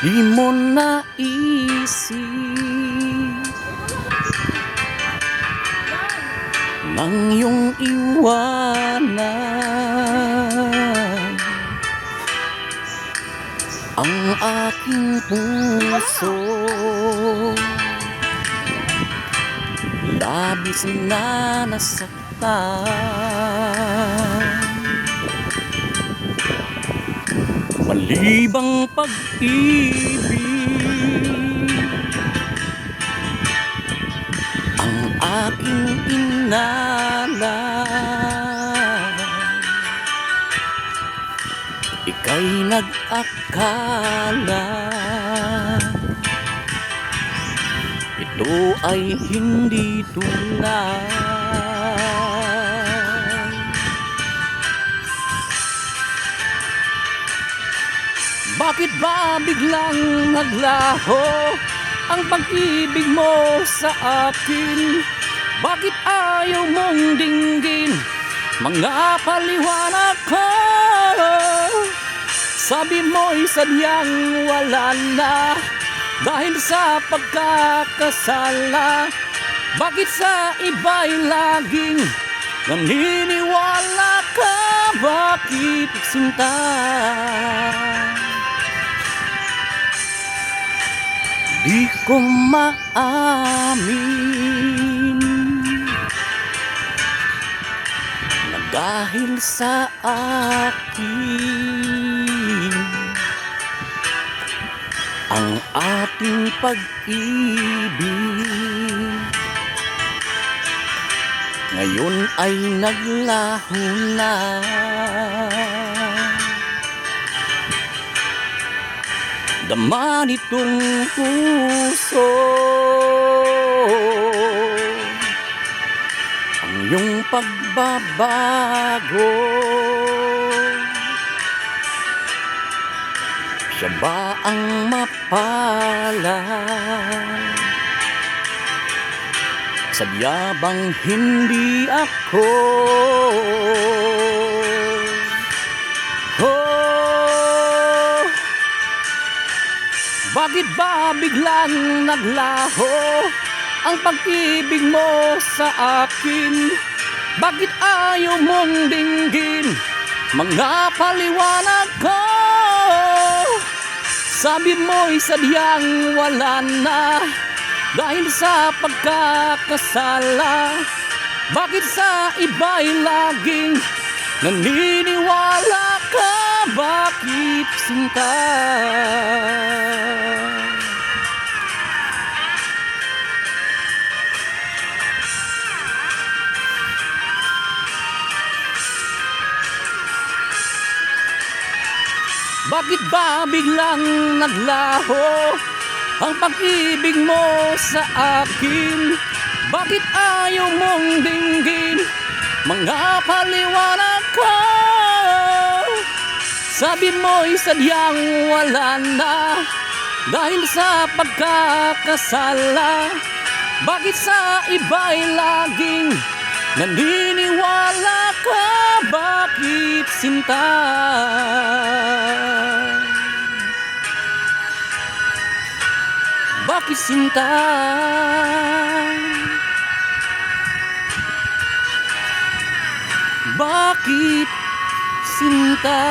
Di mo naisip nang iyong iwanan ang aking puso. Labis na nasaktan, malibang pag-ibig ang aking inalan. Ika'y nag-akala ito ay hindi tunay. Bakit ba biglang naglaho ang pag-ibig mo sa akin? Bakit ayaw mong dinggin mga paliwanag ko? Sabi mo'y sadyang wala na dahil sa pagkakasala. Bakit sa iba'y laging naniniwala ka? Bakit sinta? Di ko maamin na dahil sa akin ang ating pag-ibig ngayon ay naglaho na. Dama nitong puso ang iyong pagbabago. Siya ba ang mapalad? Sadya bang hindi ako? Oh, bakit ba biglang naglaho ang pag-ibig mo sa akin? Bakit ayaw mong dinggin mga paliwanag ko? Sabi mo'y sadyang wala na dahil sa pagkakasala. Bakit sa iba'y laging naniniwala ka? Bakit sinta? Bakit ba biglang naglaho ang pag-ibig mo sa akin? Bakit ayaw mong dinggin mga paliwanag ko? Sabi mo'y sadyang wala na dahil sa pagkakasala. Bakit sa iba'y laging naniniwala ka? Bakit sinta? Bakit sinta? Bakit sinta?